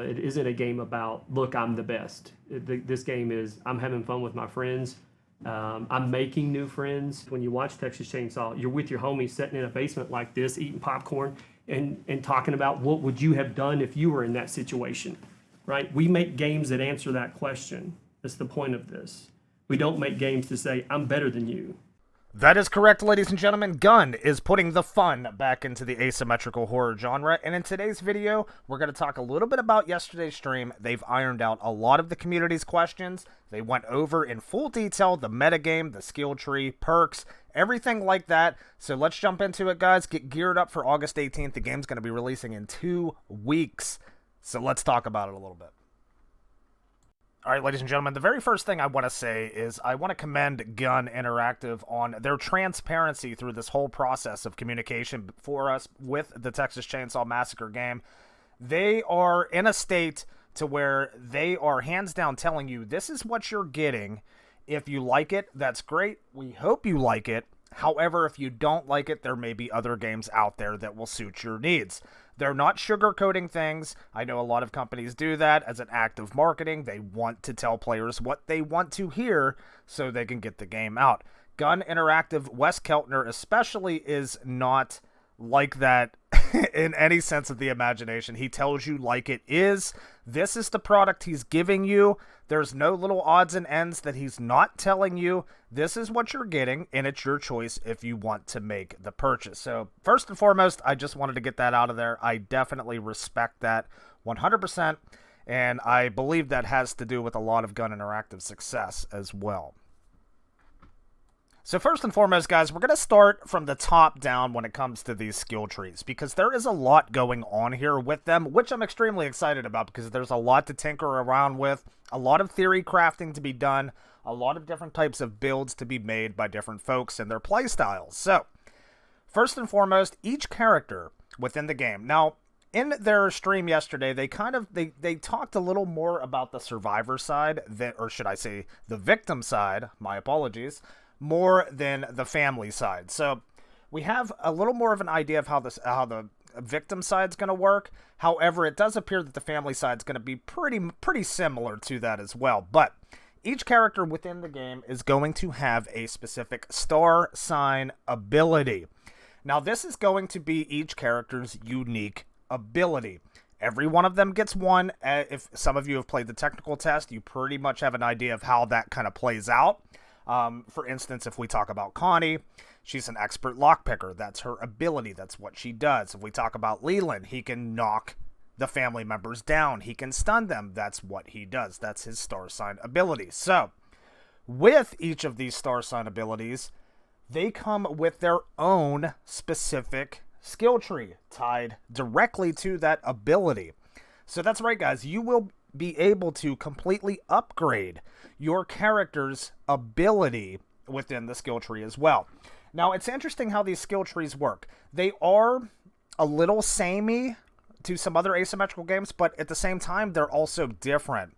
It isn't a game about, look, I'm the best. This game is, I'm having fun with my friends. I'm making new friends. When you watch Texas Chainsaw, you're with your homies sitting in a basement like this, eating popcorn and talking about what would you have done if you were in that situation, right? We make games that answer that question. That's the point of this. We don't make games to say, I'm better than you. That is correct, ladies and gentlemen. Gun is putting the fun back into the asymmetrical horror genre, and in today's video, we're going to talk a little bit about yesterday's stream. They've ironed out a lot of the community's questions. They went over in full detail the metagame, the skill tree, perks, everything like that. So let's jump into it, guys. Get geared up for August 18th. The game's going to be releasing in 2 weeks. So let's talk about it a little bit. All right, ladies and gentlemen, the very first thing I want to say is I want to commend Gun Interactive on their transparency through this whole process of communication for us with the Texas Chain Saw Massacre game. They are in a state to where they are hands down telling you this is what you're getting. If you like it, that's great. We hope you like it. However, if you don't like it, there may be other games out there that will suit your needs. They're not sugarcoating things. I know a lot of companies do that as an act of marketing. They want to tell players what they want to hear so they can get the game out. Gun Interactive, Wes Keltner especially, is not like that in any sense of the imagination. He tells you like it is. This is the product he's giving you. There's no little odds and ends that he's not telling you. This is what you're getting, and it's your choice if you want to make the purchase. So first and foremost, I just wanted to get that out of there. I definitely respect that 100%, and I believe that has to do with a lot of Gun Interactive success as well. So first and foremost, guys, we're going to start from the top down when it comes to these skill trees, because there is a lot going on here with them, which I'm extremely excited about because there's a lot to tinker around with, a lot of theory crafting to be done, a lot of different types of builds to be made by different folks and their play styles. So first and foremost, each character within the game. Now, in their stream yesterday, they talked a little more about the survivor side, or should I say the victim side, my apologies, more than the family side. So we have a little more of an idea of how the victim side's going to work. However, it does appear that the family side's going to be pretty similar to that as well. But each character within the game is going to have a specific star sign ability. Now, this is going to be each character's unique ability. Every one of them gets one. If some of you have played the technical test, you pretty much have an idea of how that kind of plays out. For instance, if we talk about Connie, she's an expert lockpicker. That's her ability. That's what she does. If we talk about Leland, he can knock the family members down. He can stun them. That's what he does. That's his star sign ability. So, with each of these star sign abilities, they come with their own specific skill tree tied directly to that ability. So that's right, guys. You will be able to completely upgrade your character's ability within the skill tree as well. Now, it's interesting how these skill trees work. They are a little samey to some other asymmetrical games, but at the same time, they're also different,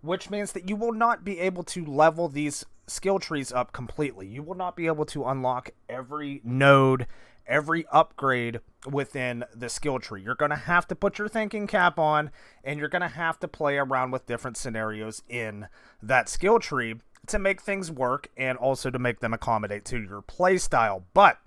which means that you will not be able to level these skill trees up completely. You will not be able to unlock every node, every upgrade within the skill tree. You're going to have to put your thinking cap on, and you're going to have to play around with different scenarios in that skill tree to make things work and also to make them accommodate to your play style. But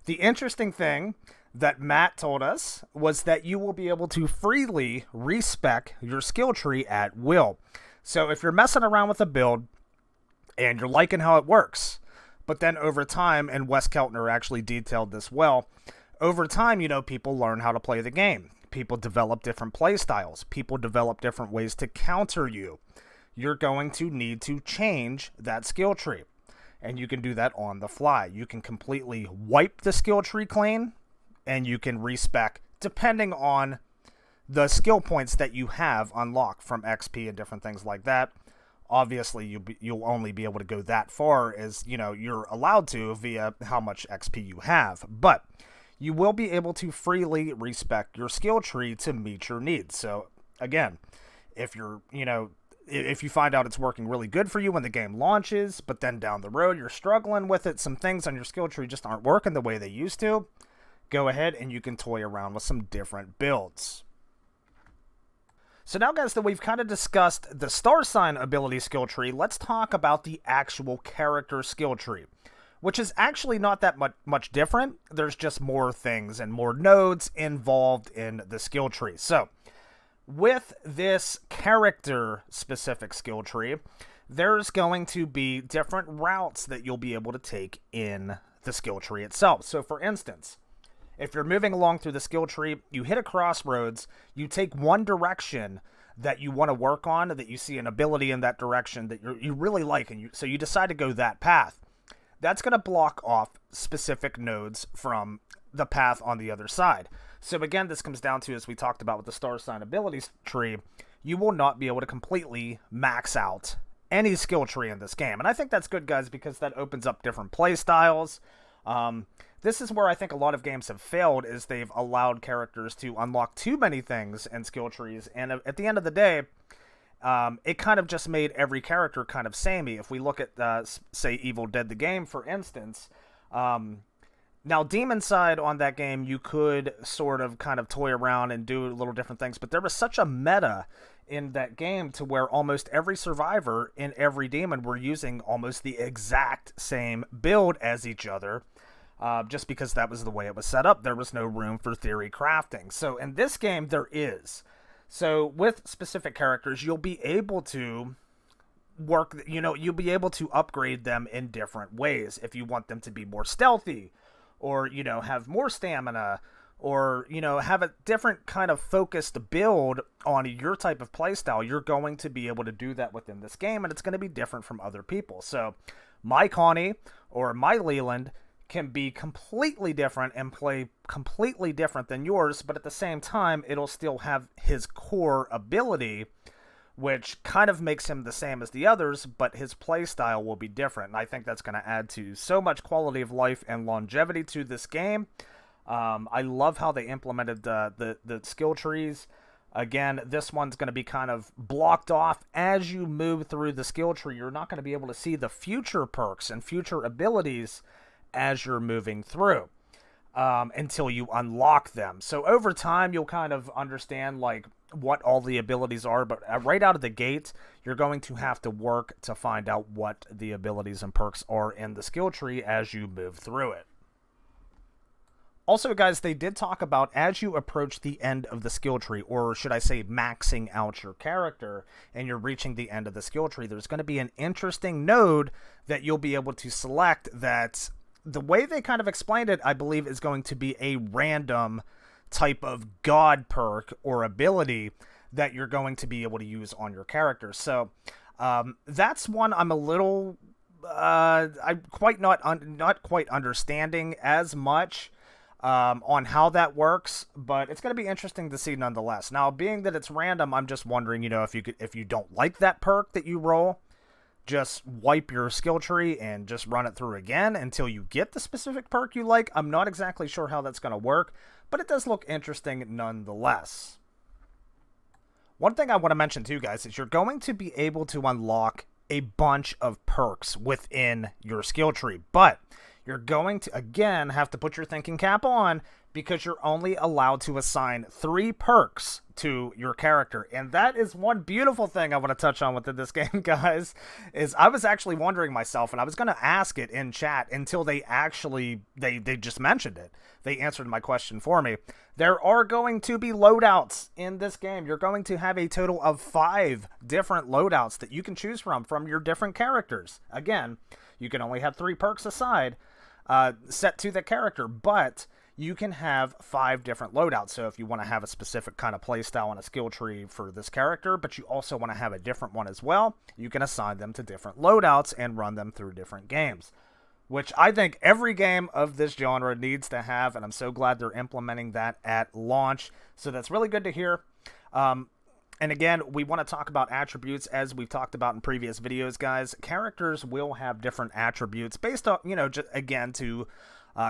the interesting thing that Matt told us was that you will be able to freely respec your skill tree at will. So if you're messing around with a build and you're liking how it works, but then over time, and Wes Keltner actually detailed this well, over time, people learn how to play the game. People develop different play styles. People develop different ways to counter you. You're going to need to change that skill tree. And you can do that on the fly. You can completely wipe the skill tree clean, and you can respec depending on the skill points that you have unlocked from XP and different things like that. Obviously, you'll only be able to go that far as, you're allowed to via how much XP you have. But you will be able to freely respec your skill tree to meet your needs. So, again, if if you find out it's working really good for you when the game launches, but then down the road you're struggling with it, some things on your skill tree just aren't working the way they used to, go ahead and you can toy around with some different builds. So now, guys, that we've kind of discussed the star sign ability skill tree, let's talk about the actual character skill tree, which is actually not that much different. There's just more things and more nodes involved in the skill tree. So with this character-specific skill tree, there's going to be different routes that you'll be able to take in the skill tree itself. So, for instance, if you're moving along through the skill tree, you hit a crossroads, you take one direction that you want to work on, that you see an ability in that direction that you really like, and so you decide to go that path. That's going to block off specific nodes from the path on the other side. So again, this comes down to, as we talked about with the star sign abilities tree, you will not be able to completely max out any skill tree in this game. And I think that's good, guys, because that opens up different play styles. This is where I think a lot of games have failed, is they've allowed characters to unlock too many things in skill trees, and at the end of the day, it kind of just made every character kind of samey. If we look at, say, Evil Dead the game, for instance, now Demon Side on that game, you could sort of kind of toy around and do little different things, but there was such a meta in that game to where almost every survivor in every demon were using almost the exact same build as each other. Just because that was the way it was set up. There was no room for theory crafting. So in this game, there is. So with specific characters, you'll be able to work, you'll be able to upgrade them in different ways. If you want them to be more stealthy, or, have more stamina, or, have a different kind of focused build on your type of playstyle, you're going to be able to do that within this game, and it's going to be different from other people. So my Connie or my Leland can be completely different and play completely different than yours, but at the same time, it'll still have his core ability, which kind of makes him the same as the others, but his play style will be different. And I think that's going to add to so much quality of life and longevity to this game. I love how they implemented the skill trees. Again, this one's going to be kind of blocked off as you move through the skill tree. You're not going to be able to see the future perks and future abilities as you're moving through until you unlock them. So over time, you'll kind of understand like what all the abilities are, but right out of the gate, you're going to have to work to find out what the abilities and perks are in the skill tree as you move through it. Also, guys, they did talk about as you approach the end of the skill tree, or should I say maxing out your character, and you're reaching the end of the skill tree, there's going to be an interesting node that you'll be able to select that, the way they kind of explained it, I believe, is going to be a random type of god perk or ability that you're going to be able to use on your character. So that's one I'm a little, I'm quite not quite understanding as much on how that works, but it's going to be interesting to see nonetheless. Now, being that it's random, I'm just wondering, if you don't like that perk that you roll, just wipe your skill tree and just run it through again until you get the specific perk you like. I'm not exactly sure how that's going to work, but it does look interesting nonetheless. One thing I want to mention too, guys, is you're going to be able to unlock a bunch of perks within your skill tree, but you're going to, again, have to put your thinking cap on, because you're only allowed to assign 3 perks to your character. And that is one beautiful thing I want to touch on within this game, guys, is I was actually wondering myself, and I was going to ask it in chat until they just mentioned it. They answered my question for me. There are going to be loadouts in this game. You're going to have a total of 5 different loadouts that you can choose from your different characters. Again, you can only have 3 perks aside, set to the character, but you can have 5 different loadouts. So if you want to have a specific kind of playstyle and a skill tree for this character, but you also want to have a different one as well, you can assign them to different loadouts and run them through different games, which I think every game of this genre needs to have, and I'm so glad they're implementing that at launch. So that's really good to hear. And again, we want to talk about attributes, as we've talked about in previous videos, guys. Characters will have different attributes based on, just, again, to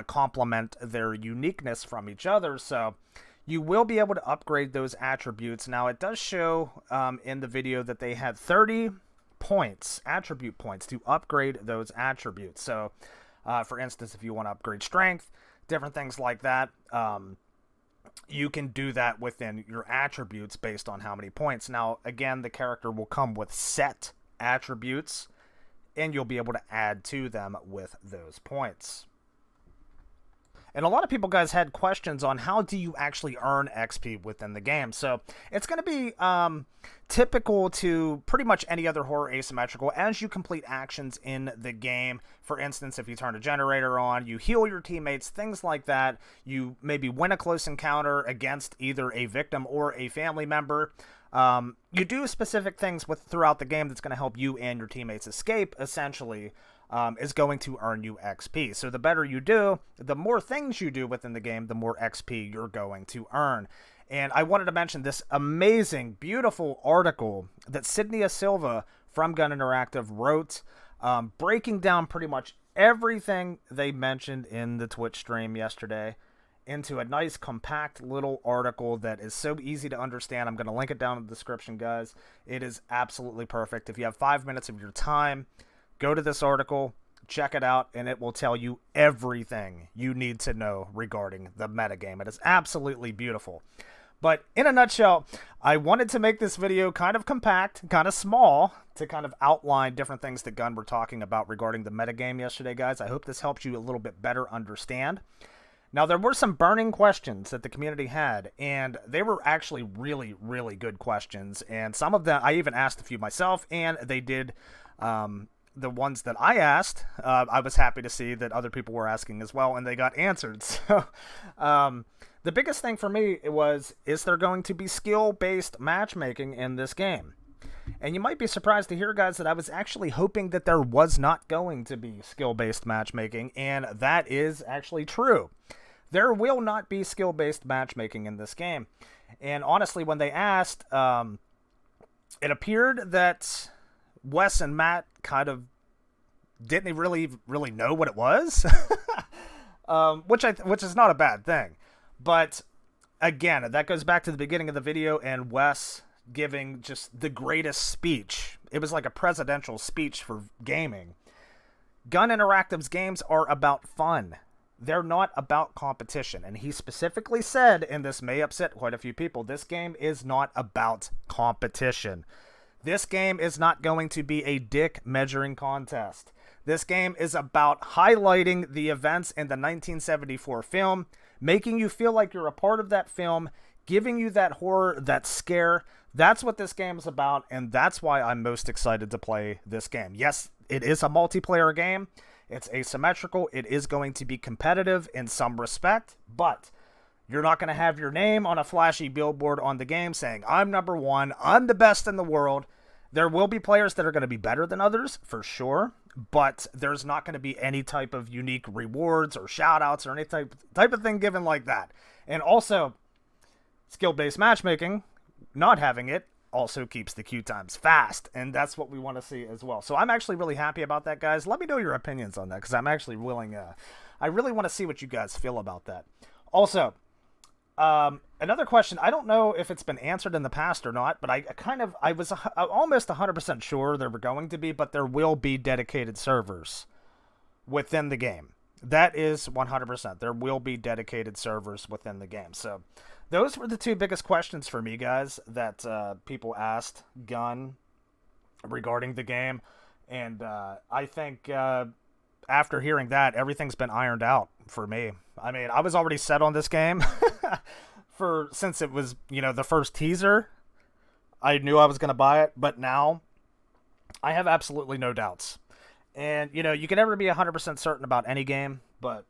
complement their uniqueness from each other. So you will be able to upgrade those attributes. Now, it does show in the video that they had 30 points, attribute points, to upgrade those attributes. So, for instance, if you want to upgrade strength, different things like that. you can do that within your attributes based on how many points. Now, again, the character will come with set attributes, and you'll be able to add to them with those points. And a lot of people, guys, had questions on how do you actually earn XP within the game. So it's going to be typical to pretty much any other horror asymmetrical as you complete actions in the game. For instance, if you turn a generator on, you heal your teammates, things like that. You maybe win a close encounter against either a victim or a family member. You do specific things throughout the game that's going to help you and your teammates escape, essentially. Is going to earn you XP. So the better you do, the more things you do within the game, the more XP you're going to earn. And I wanted to mention this amazing, beautiful article that Sydney Silva from Gun Interactive wrote, breaking down pretty much everything they mentioned in the Twitch stream yesterday into a nice, compact little article that is so easy to understand. I'm going to link it down in the description, guys. It is absolutely perfect. If you have 5 minutes of your time, go to this article, check it out, and it will tell you everything you need to know regarding the metagame. It is absolutely beautiful. But in a nutshell, I wanted to make this video kind of compact, kind of small, to kind of outline different things that Gun were talking about regarding the metagame yesterday, guys. I hope this helps you a little bit better understand. Now, there were some burning questions that the community had, and they were actually really, really good questions. And some of them, I even asked a few myself, and they did... the ones that I asked, I was happy to see that other people were asking as well, and they got answered. So the biggest thing for me was, is there going to be skill-based matchmaking in this game? And you might be surprised to hear, guys, that I was actually hoping that there was not going to be skill-based matchmaking, and that is actually true. There will not be skill-based matchmaking in this game. And honestly, when they asked, it appeared that Wes and Matt kind of didn't really know what it was, which is not a bad thing. But again, that goes back to the beginning of the video and Wes giving just the greatest speech. It was like a presidential speech for gaming. Gun Interactive's games are about fun. They're not about competition. And he specifically said, and this may upset quite a few people, this game is not about competition. This game is not going to be a dick measuring contest. This game is about highlighting the events in the 1974 film, making you feel like you're a part of that film, giving you that horror, that scare. That's what this game is about, and that's why I'm most excited to play this game. Yes, it is a multiplayer game. It's asymmetrical. It is going to be competitive in some respect, but you're not going to have your name on a flashy billboard on the game saying, I'm number one, I'm the best in the world. There will be players that are going to be better than others, for sure, but there's not going to be any type of unique rewards or shout-outs or any type of thing given like that. And also, skill-based matchmaking, not having it, also keeps the queue times fast, and that's what we want to see as well. So I'm actually really happy about that, guys. Let me know your opinions on that, because I'm actually willing, I really want to see what you guys feel about that. Also, another question, I don't know if it's been answered in the past or not, but I was almost 100% sure there were going to be, but there will be dedicated servers within the game. That is 100%. There will be dedicated servers within the game. So those were the two biggest questions for me, guys, that people asked Gun regarding the game. And I think after hearing that, everything's been ironed out for me. I mean, I was already set on this game since it was, the first teaser. I knew I was going to buy it, but now I have absolutely no doubts. And, you can never be 100% certain about any game, but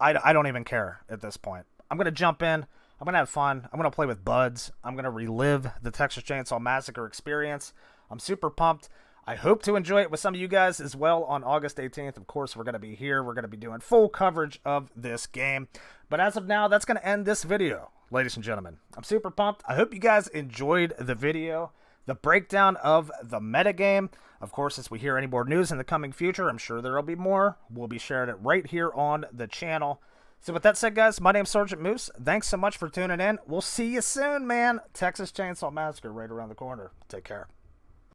I don't even care at this point. I'm going to jump in. I'm going to have fun. I'm going to play with buds. I'm going to relive the Texas Chain Saw Massacre experience. I'm super pumped. I hope to enjoy it with some of you guys as well on August 18th. Of course, we're going to be here. We're going to be doing full coverage of this game. But as of now, that's going to end this video, ladies and gentlemen. I'm super pumped. I hope you guys enjoyed the video, the breakdown of the metagame. Of course, as we hear any more news in the coming future, I'm sure there will be more. We'll be sharing it right here on the channel. So with that said, guys, my name's Sergeant Moose. Thanks so much for tuning in. We'll see you soon, man. Texas Chain Saw Massacre right around the corner. Take care.